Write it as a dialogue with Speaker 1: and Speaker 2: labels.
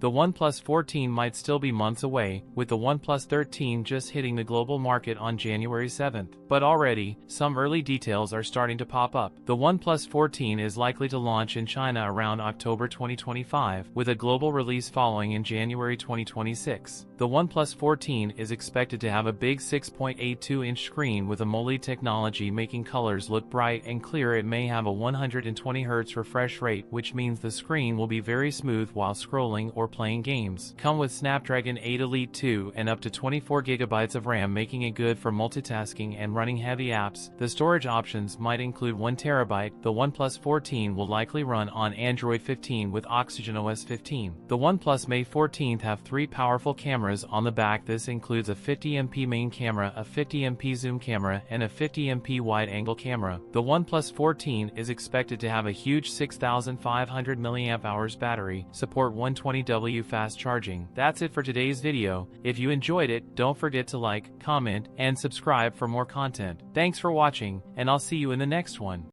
Speaker 1: The OnePlus 14 might still be months away, with the OnePlus 13 just hitting the global market on January 7th. But already, some early details are starting to pop up. The OnePlus 14 is likely to launch in China around October 2025, with a global release following in January 2026. The OnePlus 14 is expected to have a big 6.82-inch screen with AMOLED technology making colors look bright and clear. It may have a 120Hz refresh rate, which means the screen will be very smooth while scrolling or playing games. Come with Snapdragon 8 Elite 2 and up to 24GB of RAM, making it good for multitasking and running heavy apps. The storage options might include 1TB. The OnePlus 14 will likely run on Android 15 with OxygenOS 15. The OnePlus May 14th have 3 powerful cameras on the back. This includes a 50MP main camera, a 50MP zoom camera, and a 50MP wide-angle camera. The OnePlus 14 is expected to have a huge 6,500 mAh battery, support 120W fast charging. That's it for today's video. If you enjoyed it, don't forget to like, comment, and subscribe for more content. Thanks for watching, and I'll see you in the next one.